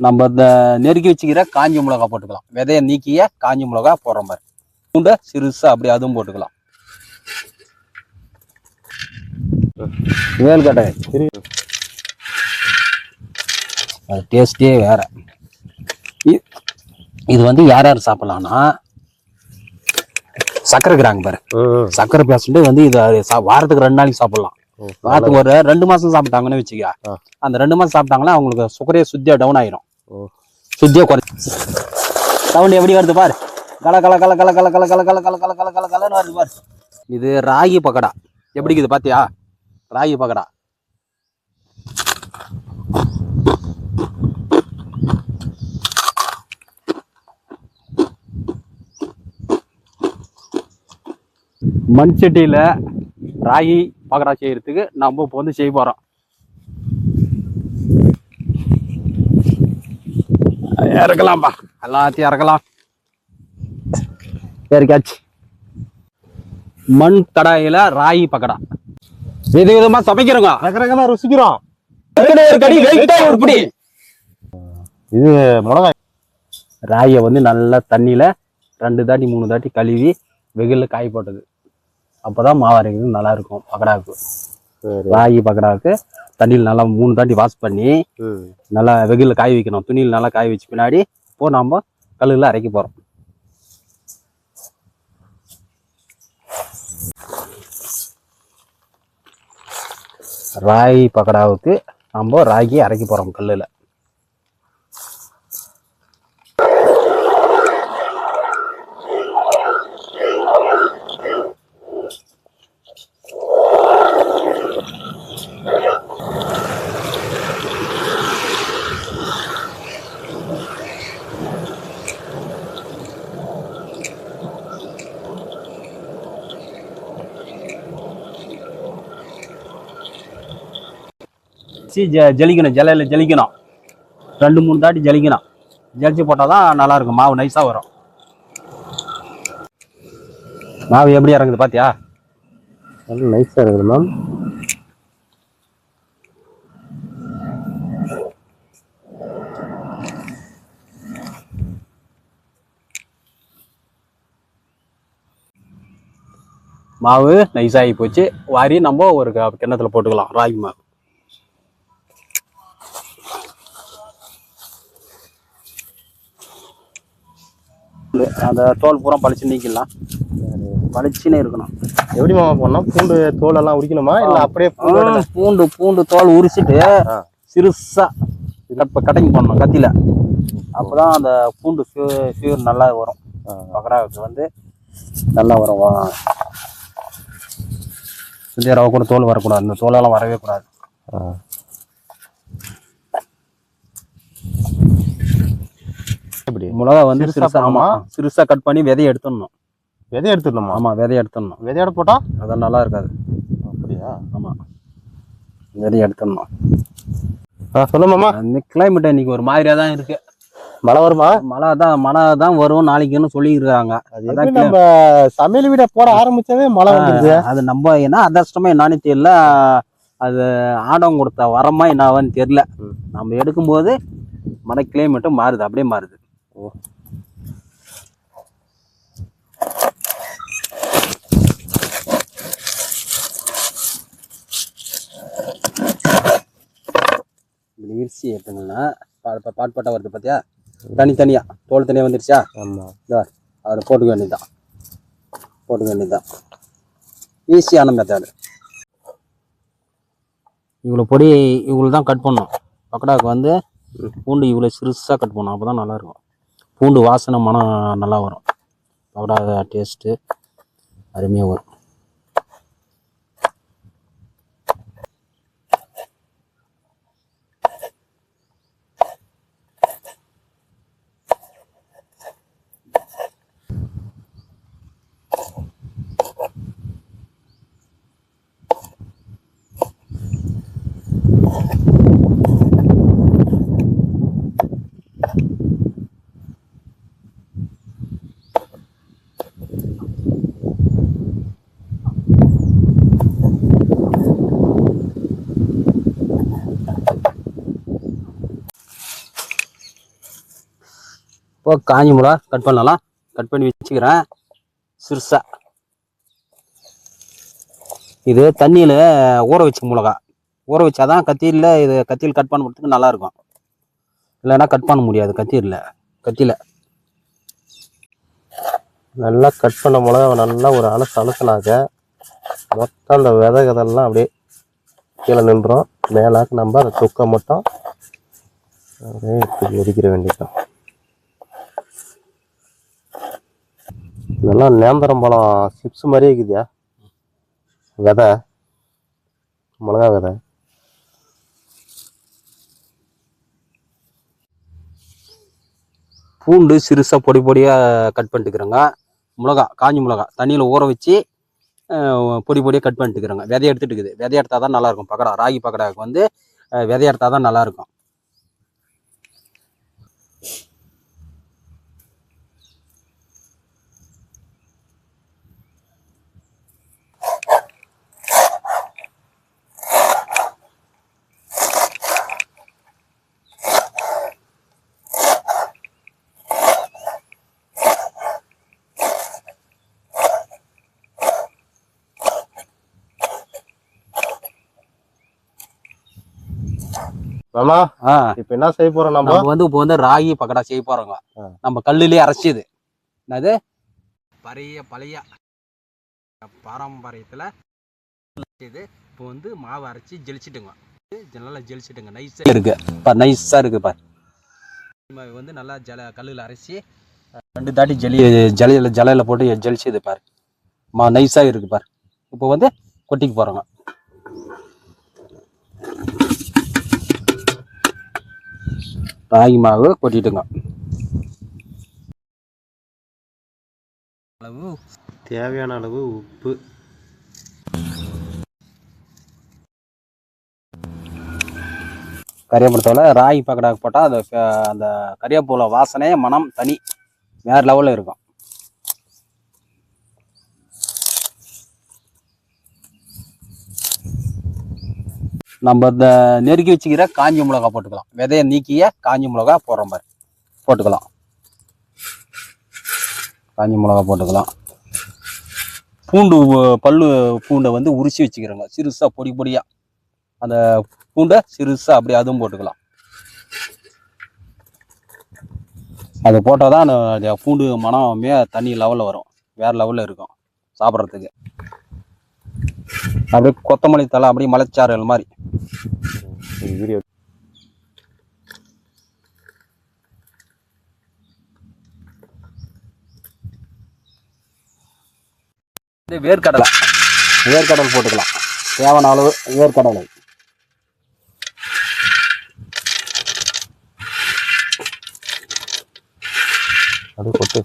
நம்ம இந்த நெருக்கி வச்சுக்கிற காஞ்சி மிளகா போட்டுக்கலாம். விதையை நீக்கிய காஞ்சி மிளகா போடுற மாதிரி. பூண்டை சிறுசா அப்படியே அதுவும் போட்டுக்கலாம். வேல்கட்டை அது டேஸ்டே வேற. இது வந்து யார் யார் சாப்பிடலாம்னா, சக்கரை இருக்கிறாங்க பாரு, சக்கரை பேஷண்ட் வந்து இது வாரத்துக்கு 2 நாளைக்கு சாப்பிடலாம். வாரத்துக்கு ஒரு 2 மாசம் சாப்பிட்டாங்கன்னு வச்சுக்க, அந்த 2 மாசம் சாப்பிட்டாங்கன்னா அவங்களுக்கு சுகரே சுத்தியா டவுன் ஆயிரும். சுத்தியா குறை சவுண்ட் எப்படி வருது பாரு, கல கல கல கல கல கல கல கல கல கல கல கல கலன்னு வருது பாரு. இது ராகி பக்கடா. எப்படி இருக்குது பாத்தியா? ராகி பக்கடா. மண் சட்டியில ராகி பக்கடா செய்யறதுக்கு நம்ம இப்போ வந்து செய்ய போறோம். இறக்கலாம்பா, எல்லாத்தையும் இறக்கலாம். இறக்காச்சு. மண் கடாயில ராகி பக்கடா வித விதமா சமைக்கிறோங்க. ருசிக்கிறோம். இது மிளகாய். ராகியை வந்து நல்லா தண்ணியில 2 தாட்டி 3 தாட்டி கழுவி வெயில்ல காய போட்டது. அப்பதான் மாவு அரைக்கிறது நல்லா இருக்கும். பக்கடாவுக்கு, ராகி பக்கடாவுக்கு தண்ணியில் நல்லா 3 தாட்டி வாஷ் பண்ணி நல்லா வெயில்ல காய வைக்கணும். துணியில் நல்லா காய வச்சு பின்னாடி இப்போ நம்ம கல்லுல அரைக்க போறோம். ராகி பக்கடாவுக்கு நம்ம ராகி அரைக்க போறோம் கல்லுல. ஜலிக்கணும், ஜலையில ஜலிக்கணும். 2-3 தாட்டி ஜலிக்கணும். ஜலிச்சு போட்டாதான் நல்லா இருக்கும். மாவு நைஸா வரும். மாவு எப்படி இறங்குது பாத்தியா? நல்லா நைஸா இருக்குது மேம். மாவு நைஸாகி போச்சு. வாரி நம்ம ஒரு கிண்ணத்துல போட்டுக்கலாம் ராகி மாவு. அந்த தோல் பூரா பளிச்சு நீக்கலாம். பளிச்சுன்னே இருக்கணும். எப்படி மாமா போடணும்? பூண்டு தோல் எல்லாம் உரிக்கணுமா இல்ல அப்படியே? பூண்டு தோல் உரிச்சிட்டு சிறுசா கடைங்க போடணும் கத்தியில. அப்பதான் அந்த பூண்டு ஃபியூர் நல்லா வரும். பக்கடாவுக்கு வந்து நல்லா வரும். இந்த ரவை கூட தோல் வரக்கூடாது. இந்த தோலெல்லாம் வரவே கூடாது. மிளகா வந்து சிறுசா கட் பண்ணி விதையை எடுத்துடணும். விதையை எடுத்துடணுமா? ஆமா, விதையை எடுத்துடணும். விதையோட போட்டா அதான் நல்லா இருக்காது. அப்படியா? ஆமா, விதையை எடுத்துடணும். சொல்லுமாமா. இந்த கிளைமேட் இன்னைக்கு ஒரு மாதிரியா தான் இருக்கு. மழை வருமா? மழை தான் வரும் நாளைக்குன்னு சொல்லியிருக்காங்க. நம்ம சமையல் வீட போட ஆரம்பிச்சவே மழை வந்துருது. அது நம்ம என்ன அதிர்ஷ்டமா என்னான்னு தெரியல. அது ஆடம் கொடுத்த வரமா என்னவான்னு தெரியல. நம்ம எடுக்கும்போது மழை கிளைமேட்டும் மாறுது, அப்படியே மாறுது. மிர்ச்சி எடுத்துங்கன்னா பாட்பாட்டா வருது பார்த்தியா? தனித்தனியா தோல் தனியாக வந்துருச்சா? ஆமாம். அதில் போட்டுக்க வேண்டியதுதான். ஈஸியான மெத்தடு. இவ்வளோ பொடி இவ்வளோ தான் கட் பண்ணணும். பக்கடாவுக்கு வந்து பூண்டு இவ்வளோ சிறுசாக கட் பண்ணணும். அப்போ தான் நல்லாயிருக்கும். பூண்டு வாசனை மனம் நல்லா வரும். பக்கடா டேஸ்ட்டு அருமையாக வரும். இப்போ காஞ்சி மிளகா கட் பண்ணலாம். கட் பண்ணி வச்சுக்கிறேன் சிறுசா. இது தண்ணியில் ஊற வச்ச மிளகா. ஊற வச்சாதான் கத்தியில் இது கத்தியில் கட் பண்ணுறதுக்கு நல்லாயிருக்கும். இல்லைன்னா கட் பண்ண முடியாது கத்தியில். நல்லா கட் பண்ண மிளகா நல்லா ஒரு அலசுனாக்க மொத்தம் அந்த விதை கதெல்லாம் அப்படியே கீழே நின்றோம். மேலாக்கு நம்ம அந்த தொக்கை மட்டும் அப்படியே எரிக்கிற வேண்டியதான். நல்லா நேந்திரம் பழம் சிப்ஸ் மாதிரியே இருக்குதியா விதை, மிளகா விதை. பூண்டு சிறுசாக பொடியாக கட் பண்ணிட்டுக்கிறேங்க. மிளகா காஞ்சி மிளகா தண்ணியில் ஊற வச்சு பொடியாக கட் பண்ணிட்டுக்கிறேங்க. விதைய எடுத்துட்டுக்குது. விதைய எடுத்தால் தான் நல்லாயிருக்கும். பக்கடா ராகி பக்கடாவுக்கு வந்து விதைய எடுத்தால் தான் நல்லாயிருக்கும். மாமா இப்ப என்ன செய்ய போறோம்? நம்ம இப்போ வந்து ராகி பக்கடா செய்ய போறோங்க. நம்ம கல்லுலயே அரைச்சது. என்னது பழைய பாரம்பரியத்துல இப்போ வந்து மாவு அரைச்சி ஜெலிச்சிட்டுங்க. நல்லா ஜெலிச்சிட்டுங்க. நைஸா இருக்கு பாரு. நைஸா இருக்கு பாரு. வந்து நல்லா கல்லுல அரைச்சி 2 தாட்டி ஜலையில போட்டு ஜெலிச்சது பாரு. நைஸா இருக்கு பாரு. இப்போ வந்து கொட்டிக்கு போறோங்க. ராகி மாவு கொட்டிட்டுங்க. தேவையான அளவு உப்பு, கறிவேப்பிலை ராகி பக்கடாக்கு போட்டால் அந்த கறிவேப்பிலை வாசனை மனம் தனி வேறு லெவலில் இருக்கும். நம்ம இந்த நெருக்கி வச்சுக்கிற காஞ்சி மிளகா போட்டுக்கலாம். விதையை நீக்கிய காஞ்சி மிளகா போடுற மாதிரி போட்டுக்கலாம். காஞ்சி மிளகா போட்டுக்கலாம். பல்லு பூண்டை வந்து உரிச்சு வச்சுக்கிறோங்க. சிறுசாக பொடியாக அந்த பூண்டை சிறுசாக அப்படியே அதுவும் போட்டுக்கலாம். அது போட்டால் தான் அந்த பூண்டு மனமே தனி லெவலில் வரும். வேறு லெவலில் இருக்கும் சாப்பிட்றதுக்கு. அப்படியே கொத்தமல்லி தலை அப்படியே மலைச்சாரல் மாதிரி. வேர்க்கடல் போட்டுக்கலாம். தேவையான அளவு வேர்க்கடலை. அது போட்டு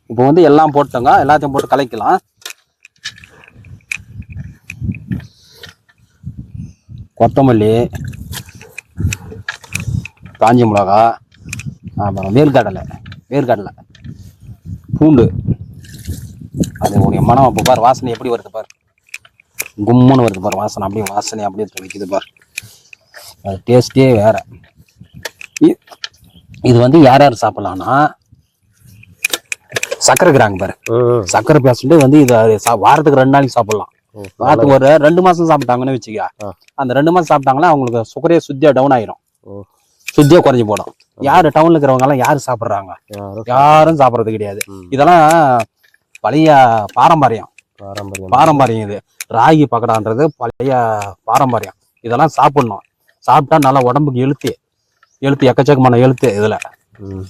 இப்போ வந்து எல்லாம் போட்டோங்க. எல்லாத்தையும் போட்டு கலக்கலாம். கொத்தமல்லி, காஞ்சி மிளகா, அப்புறம் வேர்க்கடலை, பூண்டு. அதோடைய மனம் இப்போ பார். வாசனை எப்படி வருது பார். கும்முன்னு வருது பார். வாசனை அப்படியே வைக்குது பார். அது டேஸ்டே வேற. இது வந்து யார் சாப்பிடலாம்னா சக்கரை இருக்கிறாங்க பாரு. சக்கரை பேஷண்ட் வந்து இது வாரத்துக்கு 2 நாளைக்கு சாப்பிடலாம். வாரத்துக்கு ஒரு 2 மாசம் சாப்பிட்டாங்கன்னு வச்சுக்க. அந்த 2 மாசம் சாப்பிட்டாங்கன்னா அவங்களுக்கு சுகரே சுத்தியா டவுன் ஆயிரும். சுத்தியா குறைஞ்சி போடும். யாரு டவுன்ல இருக்கிறவங்க எல்லாம் யாரு சாப்பிடுறாங்க? யாரும் சாப்பிட்றது கிடையாது. இதெல்லாம் பழைய பாரம்பரியம். இது ராகி பக்கடான்றது பழைய பாரம்பரியம். இதெல்லாம் சாப்பிடணும். சாப்பிட்டா நல்லா உடம்புக்கு எழுத்து எக்கச்சக்கமான எழுத்து. இதுல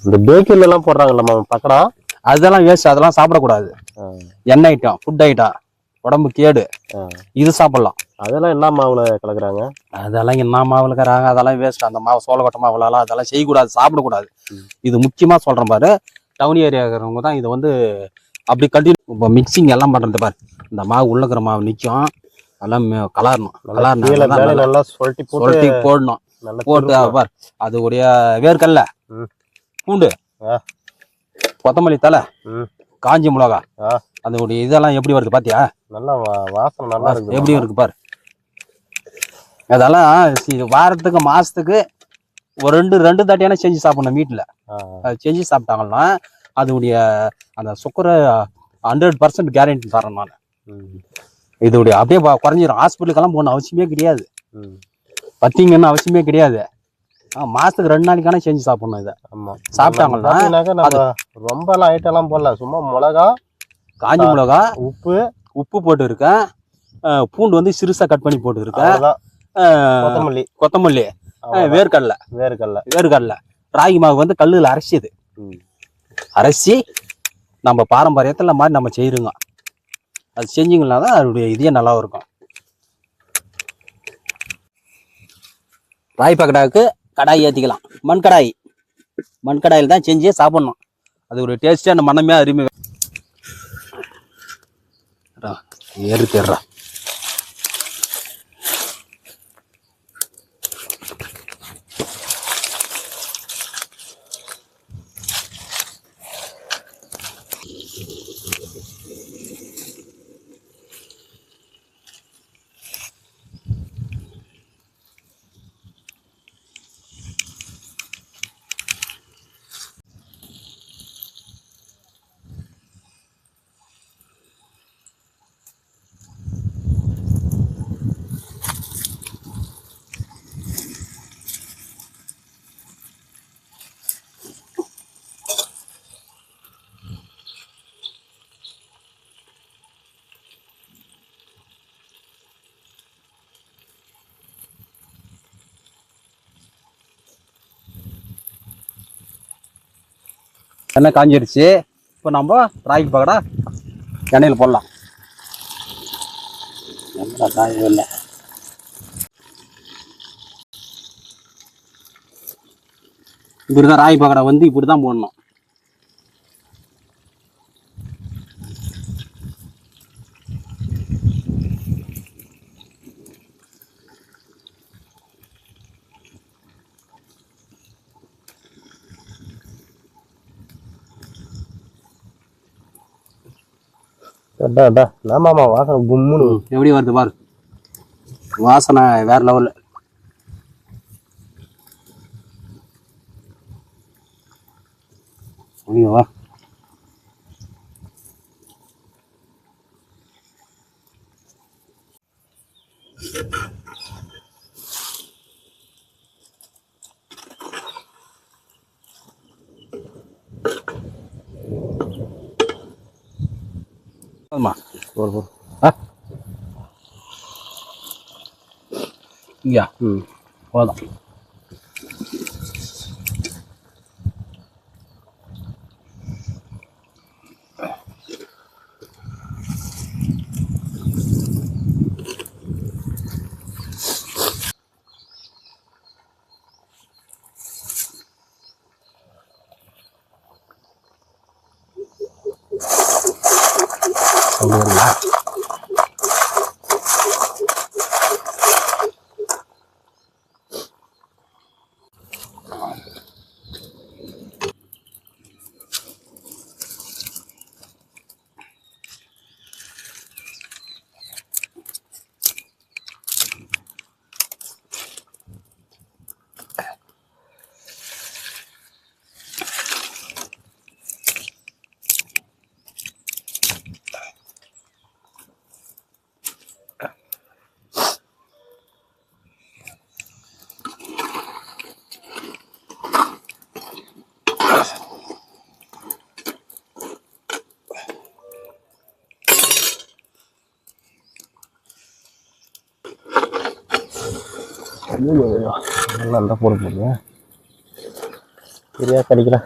இந்த பேக்கரில எல்லாம் போடுறாங்கல்ல பக்கடா, அதெல்லாம் வேஸ்ட். அதெல்லாம் சாப்பிடக்கூடாது. எண்ணெய் ஐட்டம், ஃபுட் ஐட்டம், உடம்பு கேடு. இது சாப்பிடலாம். அதெல்லாம் என்ன மாவுல கலக்குறாங்க? அதெல்லாம் என்ன மாவுல கலக்குறாங்க? அதெல்லாம் வேஸ்ட். அந்த மாவு சோளக்கொட்டை மாவுலாம் அதெல்லாம் செய்யக்கூடாது, சாப்பிடக்கூடாது. இது முக்கியமா சொல்றேன் பாரு. டவுன் ஏரியா இருக்கிறவங்க தான் இதை வந்து அப்படி கண்டினியூ. இப்போ மிக்சிங் எல்லாம் பண்றது பாரு. இந்த மாவு உள்ள இருக்கிற மாவு நிற்கும். அதெல்லாம் கலரணும். நல்லா சொல்லிட்டு போடணும். போட்டு பார். அது உடைய வேர்க்கடலை, பூண்டு, கொத்தமல்லி தலை, காஞ்சி மிளகா, அதோடைய இதெல்லாம் எப்படி வருது பாத்தியா? நல்லா வாசனை நல்லா இருக்கு. எப்படி இருக்கு பாரு. அதெல்லாம் வாரத்துக்கு மாசத்துக்கு ஒரு 2 தாட்டியான செஞ்சு சாப்பிடணும் வீட்டுல. அது செஞ்சு சாப்பிட்டாங்கன்னா அதோடைய அந்த சுக்கரை 100% கேரண்டி தரேன் நான். இதோடைய அப்படியே குறைஞ்சிரும். ஹாஸ்பிட்டலுக்கெல்லாம் போகணும் அவசியமே கிடையாது. பத்திங்கன்னு அவசியமே கிடையாது. மாசத்துக்கு 2 நாளைக்கான செஞ்சு சாப்பிடணும். இதை சாப்பிட்டாங்கன்னா ரொம்பலாம் ஐட்டம்லாம் போடல. சும்மா மிளகா, காஞ்சி மிளகா, உப்பு போட்டு இருக்கேன். பூண்டு வந்து சிறுசா கட் பண்ணி போட்டு இருக்கேன். கொத்தமல்லி, வேர்க்கடலை, ராகி மாவு வந்து கல்லுல அரைச்சி நம்ம பாரம்பரியத்துல மாதிரி நம்ம செய்யறோங்க. அது செஞ்சீங்கன்னா தான் அதோடைய இதே நல்லா இருக்கும். ராய் பக்கடாவுக்கு கடாய் ஏற்றிக்கலாம். மண்கடாயில் தான் செஞ்சே சாப்பிட்ணும். அது ஒரு டேஸ்டான மனமே அருமை. ஏறு தேடுறா. எண்ணெய் காஞ்சிருச்சு. இப்போ நம்ம ராகி பக்கடா எண்ணெயில் போடலாம். இல்லை இப்படி தான் ராகி பக்கடா வந்து இப்படி தான் போடணும். வாசனை கும்முன்னு எப்படி வருது பாரு. வாசனை வேற லெவல்ல. வா போதும். நல்லா போட போடுங்க. சரியா கிடைக்கலாம்.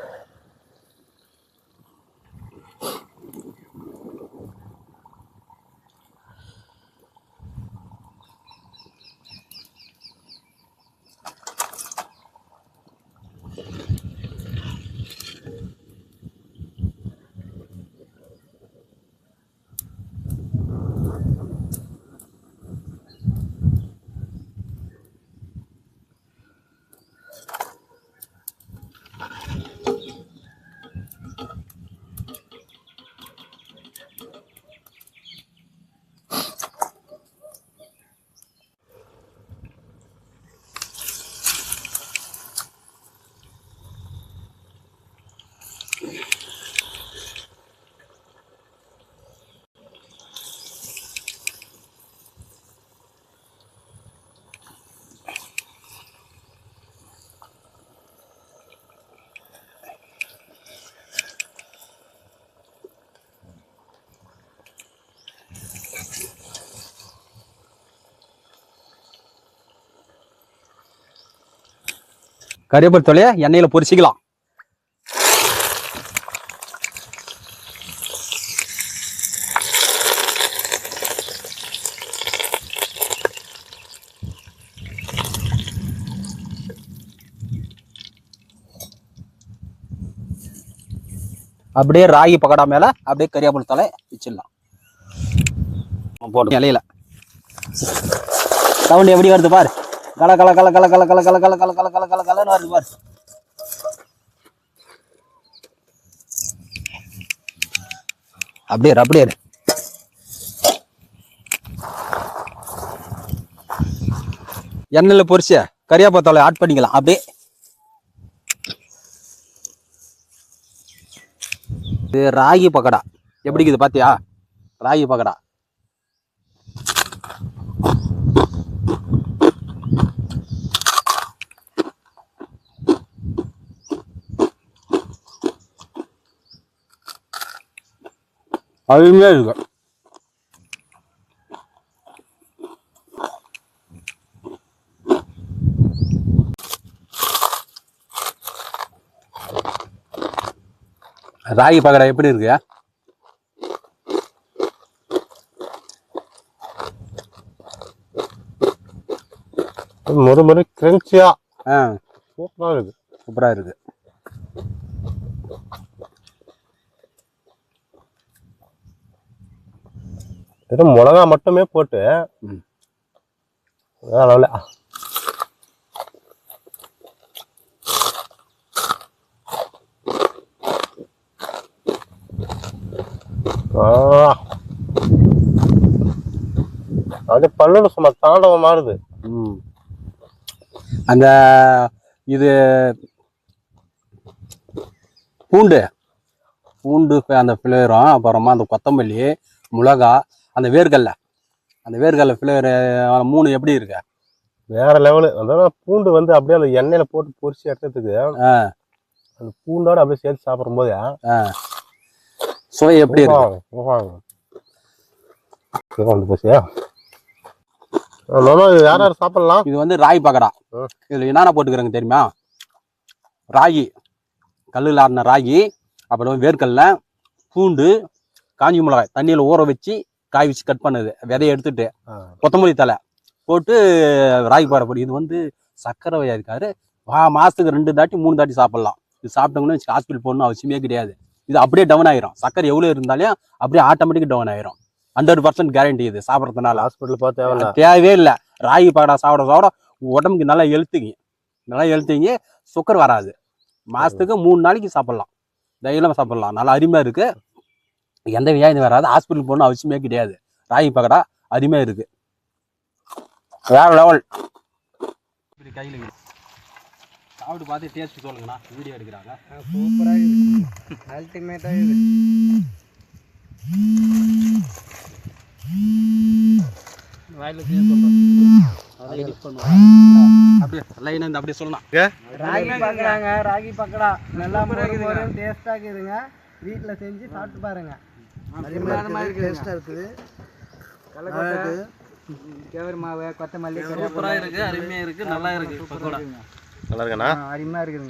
கறிவேப்பிலை தழையை எண்ணெயில் பொரிச்சிக்கலாம். அப்படியே ராகி பக்கோடா மேலே அப்படியே கறிவேப்பிலை தழை வச்சிடலாம். போடும் இலையில. சவுண்ட் எப்படி வருது பாரு. கல கல கல கல கல கல கல கல கல கல கல கல கலன்னு வருது பாரு. அப்படியே அப்படியே எண்ணெயில் பொரிச்சு கறிவேப்பிலை தழை ஆட் பண்ணிக்கலாம். அப்படியே இது ராகி பக்கோடா எப்படி இருக்குது பாத்தியா? ராகி பக்கோடா அருமையா இருக்கு. ராகி பக்கோடா எப்படி இருக்கு? முறை கிரன்ச்சியா சூப்பரா இருக்கு. சூப்பரா இருக்கு. வெறும் மிளகா மட்டுமே போட்டு அளவுல அது பல்லுல சும்மா தாண்டவம் மாறுது. அந்த இது பூண்டு பூண்டு அந்த ஃப்ளேவரும், அப்புறமா அந்த கொத்தமல்லி, மிளகா, அந்த வேர்கடலை ஃப்ளேவர் 3 எப்படி இருக்கு? வேற லெவலு. அதான் பூண்டு வந்து அப்படியே அந்த எண்ணெயில போட்டு பொரிச்சு எடுத்ததுக்கு அந்த பூண்டோட அப்படியே சேர்த்து சாப்பிடும் போது சுவை எப்படி இருக்கு? யார் யார் சாப்பிடலாம்? இது வந்து ராகி பக்கோடா. இதுல என்னென்ன போட்டுக்கிறாங்க தெரியுமா? ராகி, கல்லுல ஆடின ராகி, அப்புறம் வேர்க்கடலை, பூண்டு, காஞ்சி மிளகாய் தண்ணியில ஊற வச்சு காய் வச்சு கட் பண்ணது, விதையை எடுத்துட்டு கொத்தமல்லி தழை போட்டு ராகி பக்கோடா போட்டு. இது வந்து சக்கரை வியாதிக்காரு மாசத்துக்கு 2 தாட்டி 3 தாட்டி சாப்பிடலாம். இது சாப்பிட்டோம்னா ஹாஸ்பிட்டல் போகணும்னு அவசியமே கிடையாது. இது அப்படியே டவுன் ஆயிரும். சக்கரை எவ்வளவு இருந்தாலும் அப்படியே ஆட்டோமேட்டிக் டவுன் ஆயிரும். 100% கேரண்டி. இது சாப்பிட்றதுனால ஹாஸ்பிட்டல் பார்த்தா தேவையே இல்லை. ராகி பக்கோடா சாப்பிட உடம்புக்கு நல்லா எழுத்துங்க, சுகர் வராது. மாசத்துக்கு 3 நாளைக்கு சாப்பிடலாம், தைரியமா சாப்பிடலாம். நல்லா அருமையா இருக்கு. எந்த வியாதி வராது. ஹாஸ்பிட்டல் போகணும் அவசியமே கிடையாது. ராகி பக்கோடா அருமையா இருக்கு. வேற லெவல். கையில் சாப்பிட்டு பார்த்து டேஸ்ட் சொல்லுங்கண்ணா. வீடியோ எடுக்கிறாங்க. சூப்பராக இருக்குது. அல்டிமேட்டாக இருக்குது. வாயில சொல்றேன். அப்படியே லைன் இந்த அப்படியே சொல்லணும். ராகி பக்கோடாங்க, ராகி பக்கோடா நல்லா முறையும் டேஸ்ட்டாக இருக்குதுங்க. வீட்டில் செஞ்சு சாப்பிட்டு பாருங்க. டேஸ்ட்டாக இருக்குது. கேவரு மாவு, கொத்தமல்லி, சூப்பராக இருக்கு. அருமையாக இருக்கு. நல்லா இருக்கு. பக்கோடா நல்லா இருக்குண்ணா. அருமையாக இருக்குதுங்க.